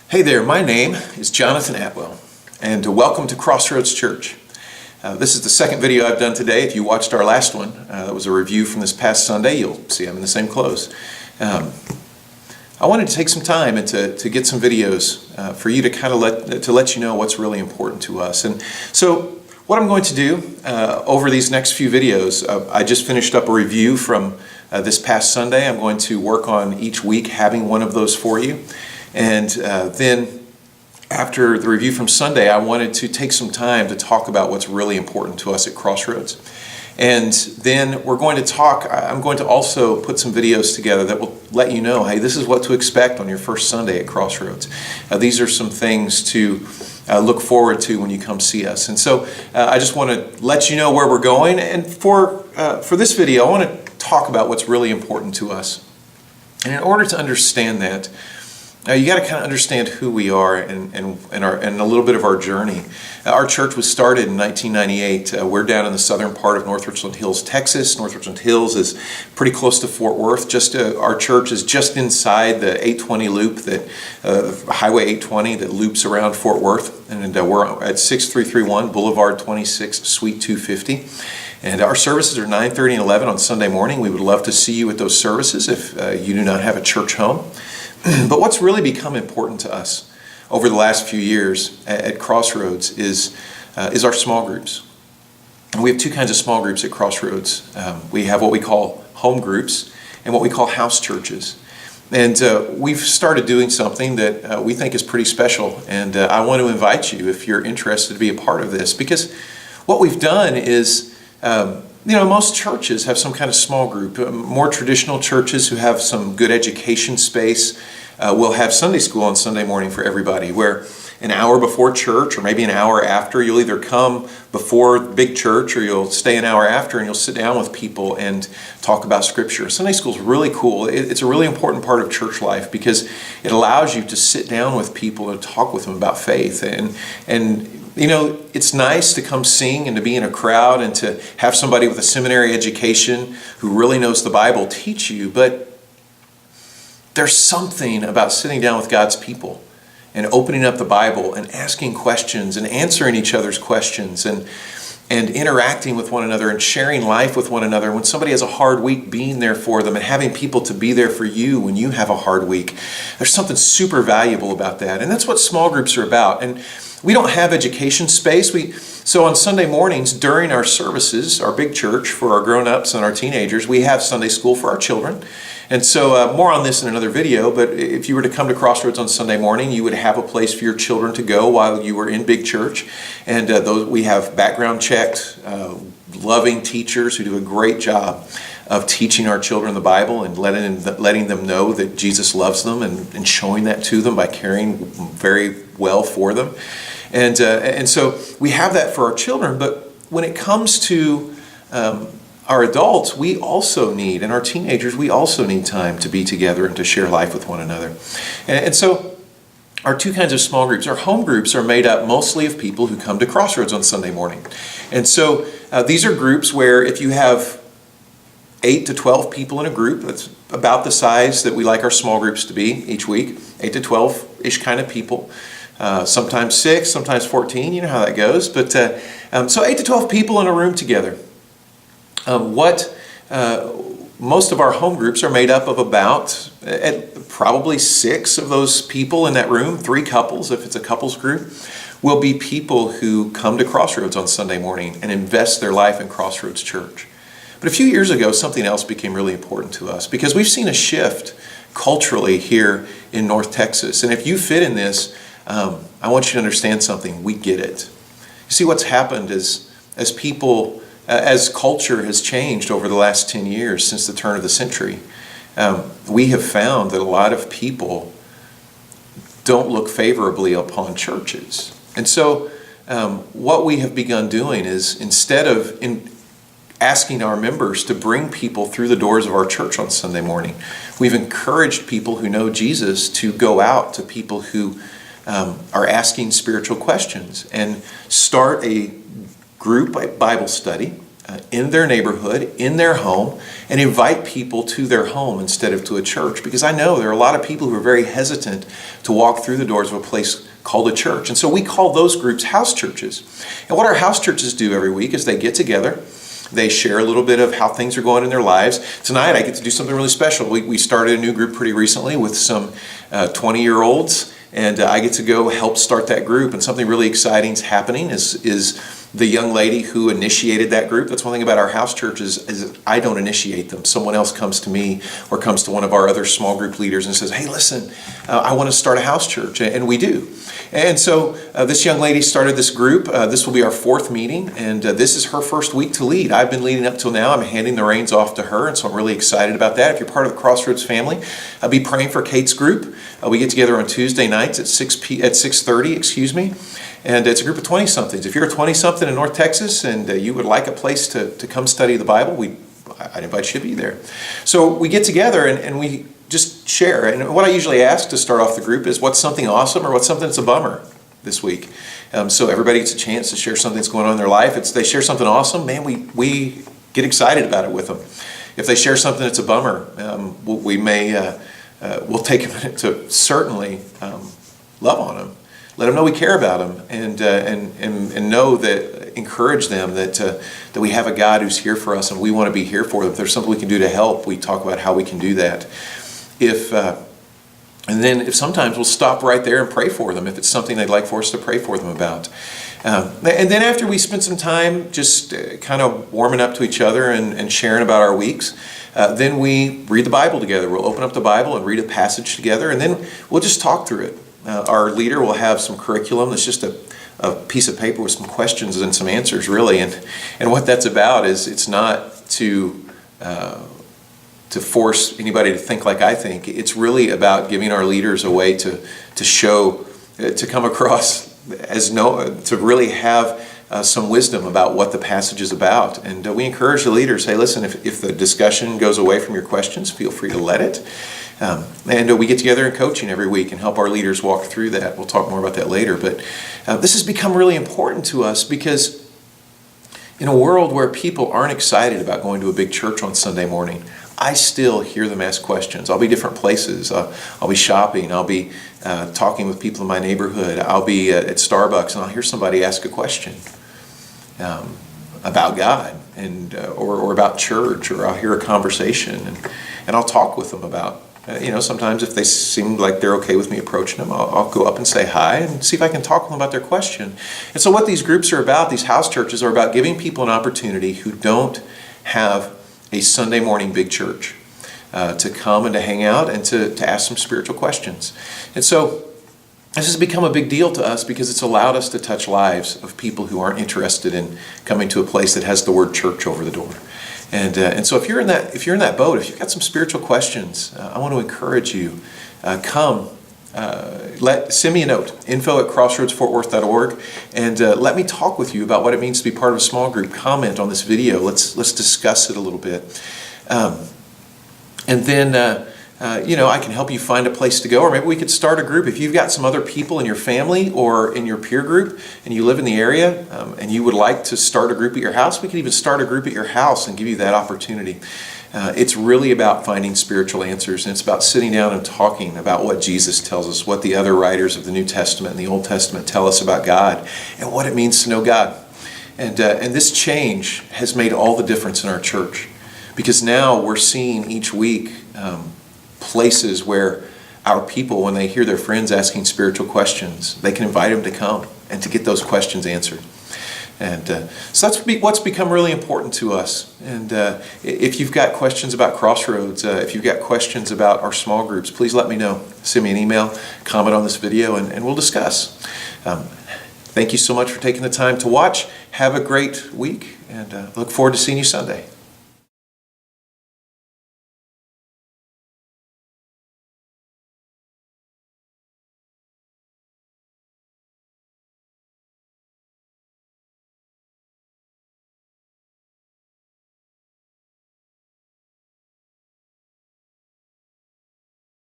Hey there, my name is Jonathan Atwell, and welcome to CrossRoads Church. This is the second video I've done today. If you watched our last one, that was a review from this past Sunday, you'll see I'm in the same clothes. I wanted to take some time and to get some videos for you to kind of let you know what's really important to us. And so what I'm going to do over these next few videos, I just finished up a review from this past Sunday. I'm going to work on each week having one of those for you. And then after the review from Sunday, I wanted to take some time to talk about what's really important to us at CrossRoads. And then I'm going to also put some videos together that will let you know, hey, this is what to expect on your first Sunday at CrossRoads. These are some things to look forward to when you come see us. And so I just want to let you know where we're going. And for this video, I want to talk about what's really important to us. And in order to understand that, you got to kind of understand who we are and a little bit of our journey. Our church was started in 1998. We're down in the southern part of North Richland Hills, Texas. North Richland Hills is pretty close to Fort Worth. Our church is just inside the 820 loop, Highway 820 that loops around Fort Worth. And we're at 6331 Boulevard 26, Suite 250. And our services are 9:30 and 11 on Sunday morning. We would love to see you at those services if you do not have a church home. But what's really become important to us over the last few years at CrossRoads is our small groups. And we have two kinds of small groups at CrossRoads. We have what we call home groups and what we call house churches. And we've started doing something that we think is pretty special. And I want to invite you, if you're interested, to be a part of this. Because what we've done is most churches have some kind of small group. More traditional churches who have some good education space will have Sunday school on Sunday morning for everybody, where an hour before church or maybe an hour after, you'll either come before big church or you'll stay an hour after and you'll sit down with people and talk about Scripture. Sunday school is really cool. It's a really important part of church life because it allows you to sit down with people and talk with them about faith. And it's nice to come sing and to be in a crowd and to have somebody with a seminary education who really knows the Bible teach you, but there's something about sitting down with God's people and opening up the Bible and asking questions and answering each other's questions and interacting with one another and sharing life with one another. When somebody has a hard week, being there for them and having people to be there for you when you have a hard week. There's something super valuable about that. And that's what small groups are about. And we don't have education space. So on Sunday mornings during our services, our big church for our grown-ups and our teenagers, we have Sunday school for our children. And so more on this in another video, but if you were to come to CrossRoads on Sunday morning, you would have a place for your children to go while you were in big church. And we have background checked, loving teachers who do a great job of teaching our children the Bible and letting them know that Jesus loves them and showing that to them by caring very well for them. And so we have that for our children, but when it comes to our adults, we also need, and our teenagers, we also need time to be together and to share life with one another. And so our two kinds of small groups, our home groups, are made up mostly of people who come to CrossRoads on Sunday morning. And so these are groups where if you have 8 to 12 people in a group, that's about the size that we like our small groups to be each week, 8 to 12-ish kind of people. Sometimes 6, sometimes 14, you know how that goes. But so 8 to 12 people in a room together. Most of our home groups are made up of about probably 6 of those people in that room, 3 couples if it's a couples group, will be people who come to CrossRoads on Sunday morning and invest their life in CrossRoads Church. But a few years ago, something else became really important to us because we've seen a shift culturally here in North Texas. And if you fit in this, I want you to understand something. We get it. You see, what's happened is as culture has changed over the last 10 years since the turn of the century, we have found that a lot of people don't look favorably upon churches. And so what we have begun doing is instead of asking our members to bring people through the doors of our church on Sunday morning, we've encouraged people who know Jesus to go out to people who are asking spiritual questions and start a group Bible study in their neighborhood, in their home, and invite people to their home instead of to a church. Because I know there are a lot of people who are very hesitant to walk through the doors of a place called a church. And so we call those groups house churches. And what our house churches do every week is they get together. They share a little bit of how things are going in their lives. Tonight I get to do something really special. We started a new group pretty recently with some 20-year-olds. And I get to go help start that group. And something really exciting is happening is the young lady who initiated that group. That's one thing about our house church is I don't initiate them. Someone else comes to me or comes to one of our other small group leaders and says, hey, listen, I want to start a house church. And we do. And so this young lady started this group. This will be our 4th meeting. And this is her first week to lead. I've been leading up till now. I'm handing the reins off to her. And so I'm really excited about that. If you're part of the CrossRoads family, I'll be praying for Kate's group. We get together on Tuesday nights at 6:30, and it's a group of 20-somethings. If you're a 20-something in North Texas and you would like a place to come study the Bible, I'd invite you to be there. So we get together and we just share. And what I usually ask to start off the group is what's something awesome or what's something that's a bummer this week. So everybody gets a chance to share something that's going on in their life. They share something awesome, man, we get excited about it with them. If they share something that's a bummer, we'll take a minute to certainly love on them, let them know we care about them, and know that, encourage them that we have a God who's here for us and we want to be here for them. If there's something we can do to help, we talk about how we can do that. And then sometimes we'll stop right there and pray for them if it's something they'd like for us to pray for them about. And then after we spend some time just kind of warming up to each other and sharing about our weeks, then we read the Bible together. We'll open up the Bible and read a passage together, and then we'll just talk through it. Our leader will have some curriculum that's just a piece of paper with some questions and some answers, really. And what that's about is it's not to force anybody to think like I think. It's really about giving our leaders a way to show, to come across to really have some wisdom about what the passage is about. And we encourage the leaders, hey, listen, if the discussion goes away from your questions, feel free to let it. And we get together in coaching every week and help our leaders walk through that. We'll talk more about that later. But this has become really important to us because in a world where people aren't excited about going to a big church on Sunday morning, I still hear them ask questions. I'll be different places. I'll be shopping. I'll be talking with people in my neighborhood. I'll be at Starbucks and I'll hear somebody ask a question about God or about church, or I'll hear a conversation and I'll talk with them about, sometimes if they seem like they're okay with me approaching them, I'll go up and say hi and see if I can talk with them about their question. And so what these groups are about, these house churches, are about giving people an opportunity who don't have a Sunday morning big church to come and to hang out and to ask some spiritual questions. And so this has become a big deal to us because it's allowed us to touch lives of people who aren't interested in coming to a place that has the word church over the door. And so if you're in that boat, if you've got some spiritual questions, I want to encourage you, come. Send me a note, info@crossroadsfortworth.org, and let me talk with you about what it means to be part of a small group. Comment on this video. Let's discuss it a little bit, and then I can help you find a place to go, or maybe we could start a group. If you've got some other people in your family or in your peer group, and you live in the area, and you would like to start a group at your house, we could even start a group at your house and give you that opportunity. It's really about finding spiritual answers, and it's about sitting down and talking about what Jesus tells us, what the other writers of the New Testament and the Old Testament tell us about God, and what it means to know God. And this change has made all the difference in our church, because now we're seeing each week places where our people, when they hear their friends asking spiritual questions, they can invite them to come and to get those questions answered. And so that's what's become really important to us. And if you've got questions about Crossroads, if you've got questions about our small groups, please let me know. Send me an email, comment on this video, and we'll discuss. Thank you so much for taking the time to watch. Have a great week, and look forward to seeing you Sunday.